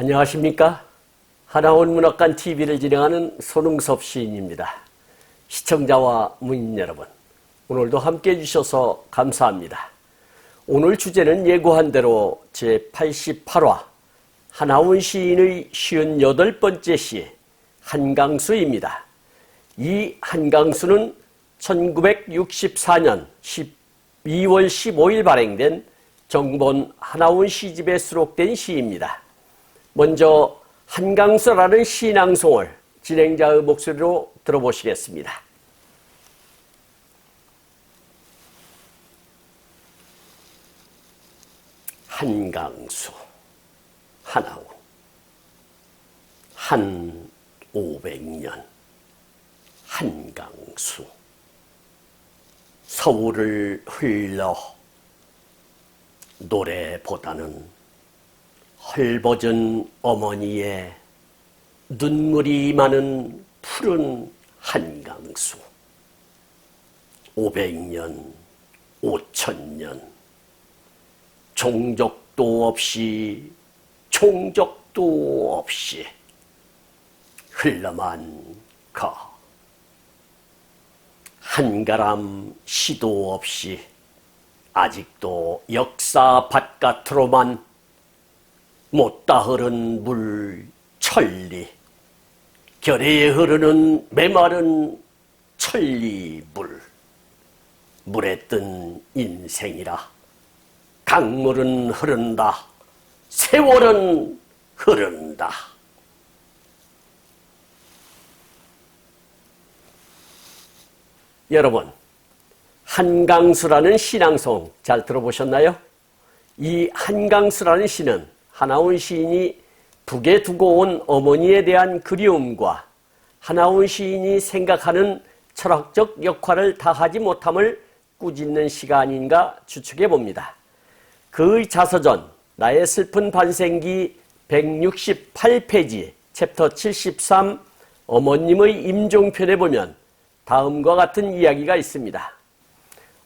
안녕하십니까? 하나원 문학관 TV를 진행하는 손흥섭 시인입니다. 시청자와 문인 여러분, 오늘도 함께 해주셔서 감사합니다. 오늘 주제는 예고한 대로 제88화 하나원 시인의 58번째 시 한강수입니다. 이 한강수는 1964년 12월 15일 발행된 정본 하나원 시집에 수록된 시입니다. 먼저 한강수라는 시낭송을 진행자의 목소리로 들어보시겠습니다. 한강수 하나원 한 500년 한강수 서울을 흘러 노래보다는 헐벗은 어머니의 눈물이 많은 푸른 한강수 500년 5000년 종족도 없이 종족도 없이 흘러만 가 한가람 시도 없이 아직도 역사 바깥으로만 못다 흐른 물 천리 결에 흐르는 메마른 천리 물에 뜬 인생이라 강물은 흐른다 세월은 흐른다. 여러분, 한강수라는 신앙송 잘 들어보셨나요? 이 한강수라는 시는 하나원 시인이 북에 두고 온 어머니에 대한 그리움과 하나원 시인이 생각하는 철학적 역할을 다하지 못함을 꾸짖는 시가 아닌가 추측해 봅니다. 그의 자서전 나의 슬픈 반생기 168페이지 챕터 73 어머님의 임종편에 보면 다음과 같은 이야기가 있습니다.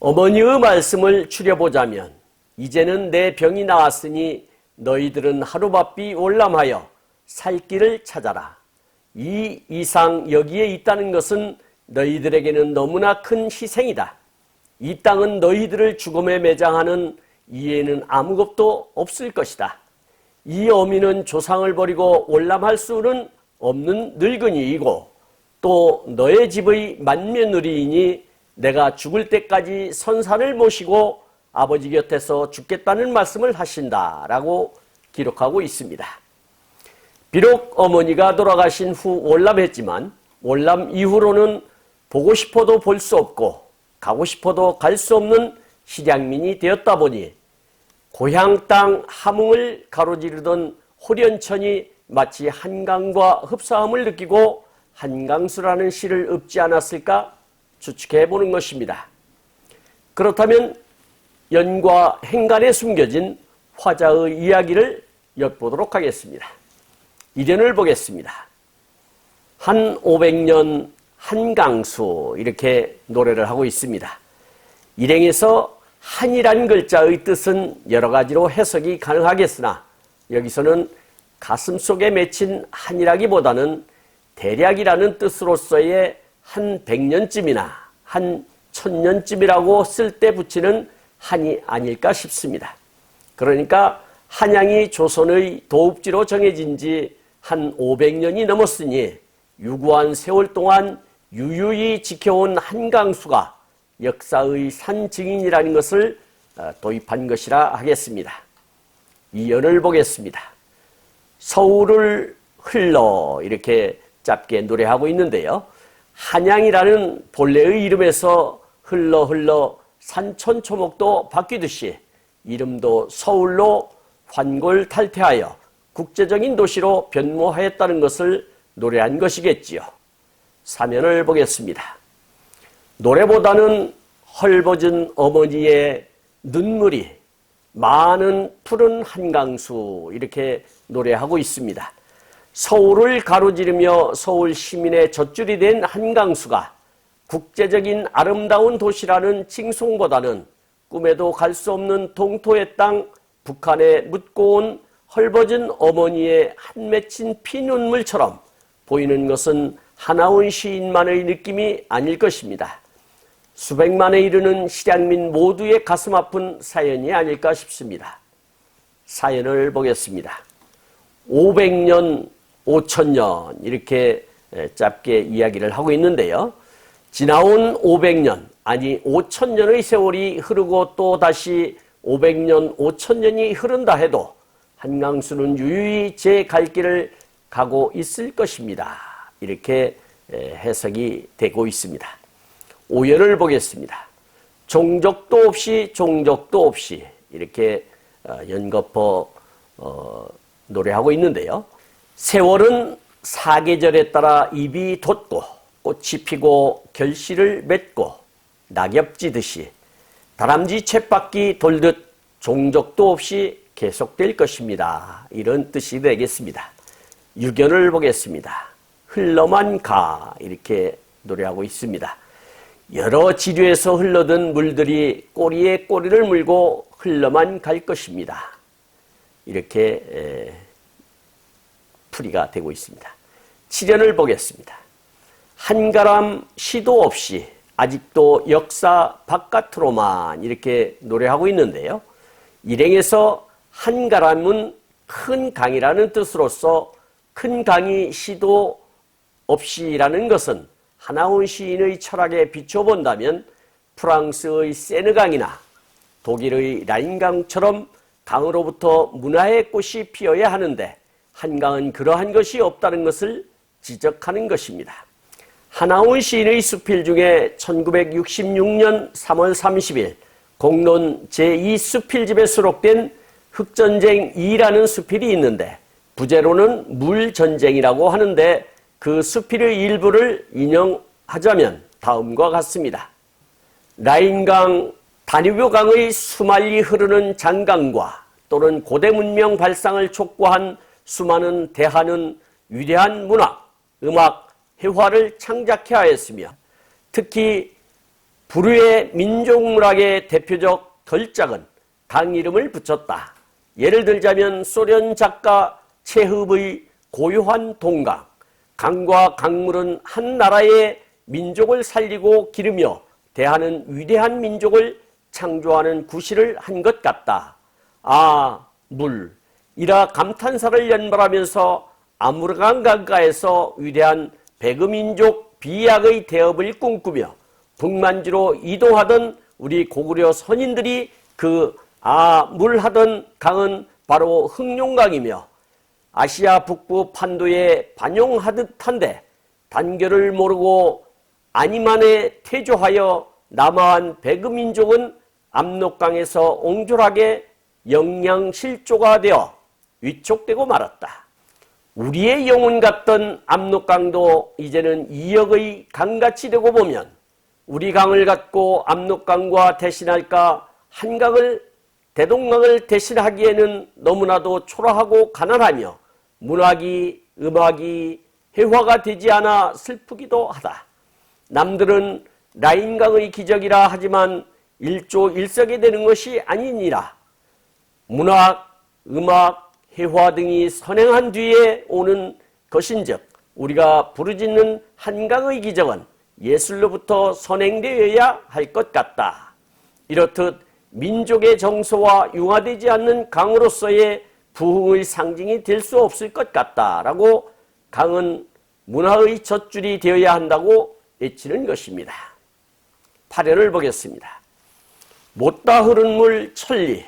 어머니의 말씀을 추려보자면 이제는 내 병이 나았으니 너희들은 하루바삐 월남하여 살 길을 찾아라. 이 이상 여기에 있다는 것은 너희들에게는 너무나 큰 희생이다. 이 땅은 너희들을 죽음에 매장하는 이에는 아무것도 없을 것이다. 이 어미는 조상을 버리고 월남할 수는 없는 늙은이이고 또 너의 집의 맏며느리이니 내가 죽을 때까지 선산을 모시고 아버지 곁에서 죽겠다는 말씀을 하신다라고 기록하고 있습니다. 비록 어머니가 돌아가신 후 월남했지만 월남 이후로는 보고 싶어도 볼 수 없고 가고 싶어도 갈 수 없는 실향민이 되었다 보니 고향 땅 함흥을 가로지르던 호련천이 마치 한강과 흡사함을 느끼고 한강수라는 시를 읊지 않았을까 추측해 보는 것입니다. 그렇다면 연과 행간에 숨겨진 화자의 이야기를 엿보도록 하겠습니다. 일연을 보겠습니다. 한 500년 한강수 이렇게 노래를 하고 있습니다. 일행에서 한이란 글자의 뜻은 여러 가지로 해석이 가능하겠으나 여기서는 가슴속에 맺힌 한이라기보다는 대략이라는 뜻으로서의 한 100년쯤이나 한 1000년쯤이라고 쓸 때 붙이는 한이 아닐까 싶습니다. 그러니까 한양이 조선의 도읍지로 정해진 지 한 500년이 넘었으니 유구한 세월 동안 유유히 지켜온 한강수가 역사의 산 증인이라는 것을 도입한 것이라 하겠습니다. 이연을 보겠습니다. 서울을 흘러 이렇게 짧게 노래하고 있는데요. 한양이라는 본래의 이름에서 흘러 산천초목도 바뀌듯이 이름도 서울로 환골탈퇴하여 국제적인 도시로 변모하였다는 것을 노래한 것이겠지요. 사면을 보겠습니다. 노래보다는 헐벗은 어머니의 눈물이 많은 푸른 한강수 이렇게 노래하고 있습니다. 서울을 가로지르며 서울 시민의 젖줄이 된 한강수가 국제적인 아름다운 도시라는 칭송보다는 꿈에도 갈 수 없는 동토의 땅 북한에 묻고 온 헐벗은 어머니의 한 맺힌 피눈물처럼 보이는 것은 하나원 시인만의 느낌이 아닐 것입니다. 수백만에 이르는 실향민 모두의 가슴 아픈 사연이 아닐까 싶습니다. 사연을 보겠습니다. 500년, 5000년 이렇게 짧게 이야기를 하고 있는데요. 지나온 500년, 아니 5000년의 세월이 흐르고 또 다시 500년, 5000년이 흐른다 해도 한강수는 유유히 제 갈 길을 가고 있을 것입니다. 이렇게 해석이 되고 있습니다. 오열을 보겠습니다. 종족도 없이 종족도 없이 이렇게 연거푸 노래하고 있는데요. 세월은 사계절에 따라 잎이 돋고 꽃이 피고 결실을 맺고 낙엽 지듯이 다람쥐 쳇바퀴 돌듯 종족도 없이 계속될 것입니다. 이런 뜻이 되겠습니다. 유견을 보겠습니다. 흘러만 가 이렇게 노래하고 있습니다. 여러 지류에서 흘러든 물들이 꼬리에 꼬리를 물고 흘러만 갈 것입니다. 이렇게 풀이가 되고 있습니다. 칠연을 보겠습니다. 한가람 시도 없이 아직도 역사 바깥으로만 이렇게 노래하고 있는데요. 일행에서 한가람은 큰 강이라는 뜻으로서 큰 강이 시도 없이라는 것은 하나원 시인의 철학에 비춰본다면 프랑스의 세느강이나 독일의 라인강처럼 강으로부터 문화의 꽃이 피어야 하는데 한강은 그러한 것이 없다는 것을 지적하는 것입니다. 하나원 시인의 수필 중에 1966년 3월 30일 공론 제2수필집에 수록된 흑전쟁 2라는 수필이 있는데 부제로는 물전쟁이라고 하는데 그 수필의 일부를 인용하자면 다음과 같습니다. 라인강, 다뉴브강의 수말리 흐르는 잔강과 또는 고대 문명 발상을 촉구한 수많은 대한은 위대한 문학, 음악, 회화를 창작해 하였으며 특히 불후의 민족문학의 대표적 걸작은 강 이름을 붙였다. 예를 들자면 소련 작가 체흐브의 고요한 동강, 강과 강물은 한 나라의 민족을 살리고 기르며 대하는 위대한 민족을 창조하는 구실을 한 것 같다. 아, 물, 이라 감탄사를 연발하면서 아무르강 강가에서 위대한 백의민족 비약의 대업을 꿈꾸며 북만주로 이동하던 우리 고구려 선인들이 그 물하던 강은 바로 흑룡강이며 아시아 북부 판도에 반용하듯 한데 단결을 모르고 안이만에 퇴조하여 남아한 백의민족은 압록강에서 옹졸하게 영양실조가 되어 위촉되고 말았다. 우리의 영혼 같던 압록강도 이제는 2억의 강같이 되고 보면 우리 강을 갖고 압록강과 대신할까 한강을 대동강을 대신하기에는 너무나도 초라하고 가난하며 문학이 음악이 회화가 되지 않아 슬프기도 하다. 남들은 라인강의 기적이라 하지만 일조일석에 되는 것이 아니니라. 문학, 음악, 회화 등이 선행한 뒤에 오는 것인즉 우리가 부르짖는 한강의 기적은 예술로부터 선행되어야 할 것 같다. 이렇듯 민족의 정서와 융화되지 않는 강으로서의 부흥의 상징이 될 수 없을 것 같다라고 강은 문화의 젖줄이 되어야 한다고 외치는 것입니다. 8연을 보겠습니다. 못다 흐른 물 천리,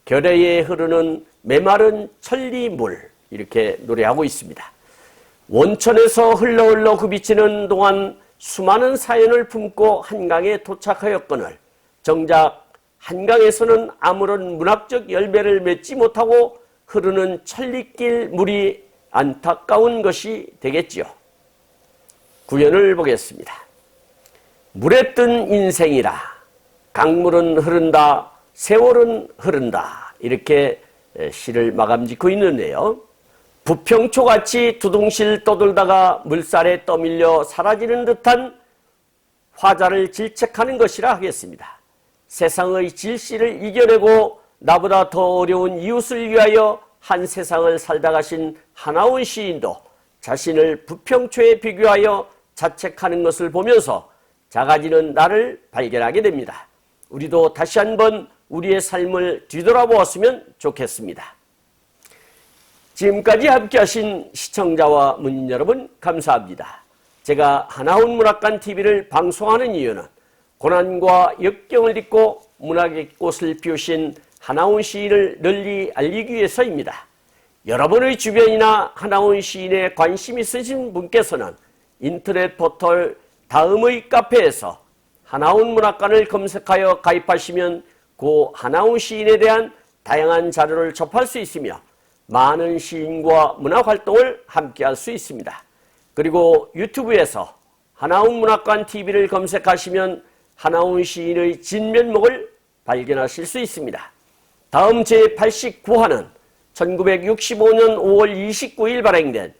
결의에 흐르는 메마른 천리물 이렇게 노래하고 있습니다. 원천에서 흘러 굽이치는 동안 수많은 사연을 품고 한강에 도착하였거늘 정작 한강에서는 아무런 문학적 열매를 맺지 못하고 흐르는 천리길 물이 안타까운 것이 되겠지요. 9연을 보겠습니다. 물에 뜬 인생이라 강물은 흐른다 세월은 흐른다 이렇게 시를 마감 짓고 있는데요. 부평초같이 두둥실 떠돌다가 물살에 떠밀려 사라지는 듯한 화자를 질책하는 것이라 하겠습니다. 세상의 질시를 이겨내고 나보다 더 어려운 이웃을 위하여 한 세상을 살다 가신 하나원 시인도 자신을 부평초에 비교하여 자책하는 것을 보면서 작아지는 나를 발견하게 됩니다. 우리도 다시 한번 우리의 삶을 뒤돌아보았으면 좋겠습니다. 지금까지 함께하신 시청자와 문인 여러분 감사합니다. 제가 하나원 문학관 TV를 방송하는 이유는 고난과 역경을 딛고 문학의 꽃을 피우신 하나원 시인을 널리 알리기 위해서입니다. 여러분의 주변이나 하나원 시인에 관심 있으신 분께서는 인터넷 포털 다음의 카페에서 하나원 문학관을 검색하여 가입하시면 고 하나원 시인에 대한 다양한 자료를 접할 수 있으며 많은 시인과 문학활동을 함께할 수 있습니다. 그리고 유튜브에서 하나원 문학관 TV를 검색하시면 하나원 시인의 진면목을 발견하실 수 있습니다. 다음 제89화는 1965년 5월 29일 발행된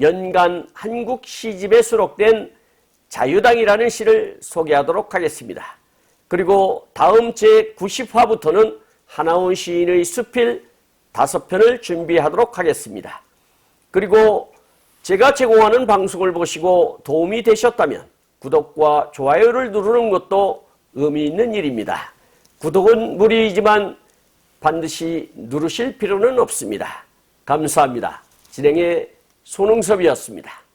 연간 한국 시집에 수록된 자유당이라는 시를 소개하도록 하겠습니다. 그리고 다음 제90화부터는 하나원 시인의 수필 5편을 준비하도록 하겠습니다. 그리고 제가 제공하는 방송을 보시고 도움이 되셨다면 구독과 좋아요를 누르는 것도 의미 있는 일입니다. 구독은 무료이지만 반드시 누르실 필요는 없습니다. 감사합니다. 진행의 손흥섭이었습니다.